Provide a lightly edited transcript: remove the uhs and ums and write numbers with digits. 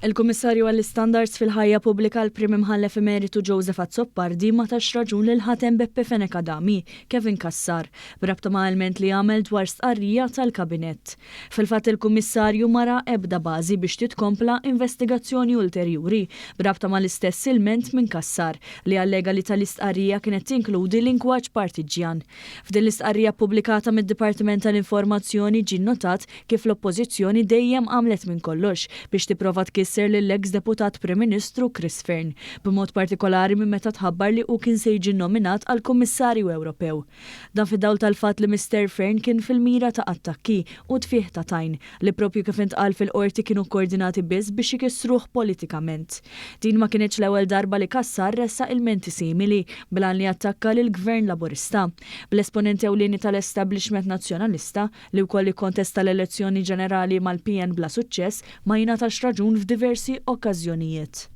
Il-Kummissarju għall-Standards fil-ħajja pubblika l-Prim Imħallef Emeritu Joseph Azzopardi ma tax raġun lil ħatem Beppe Fenekadami Kevin Kassar b'rabta ma' ilment li għamel dwar stqarrija tal-Kabinett. Fil-fatt il-Kummissarju mara ebda bażi biex titkompla investigazzjoni ulterjuri b'rabta ma' l-istess ilment minn Kassar li allega li tal-istqarrija kienet tinkludi lingwaġġ partiġjan. F'din l-istqarrija pubblikata mid-Dipartiment tal-Informazzjoni ġie notat kif l-Oppożizzjoni dejjem għamlet minn kollox biex tipprova tkisser lill-eks deputat Prim Ministru Chris Fern, b'mod partikolari minn meta tħabbar li hu kien se jiġi nominat għal Kummissarju Ewropew. Dan fid-dawl tal-fatt li Mr. Fern kien fil-mira ta' attakki u tfih ta' tajn li propju kif intqal fil-qorti kienu koordinati biss biex ikissruh politikament. Din ma kienx l-ewwel darba li Kassar ressaq ilmenti simili blan li attakka lil Gvern Laburista. Bl-esponenti ewlieni tal-Establishment Nazzjonalista li wkoll ikkontesta l-elezzjoni ġenerali mal-PN bla suċċess ma jingħatax raġun f'diversi okkażjonijiet.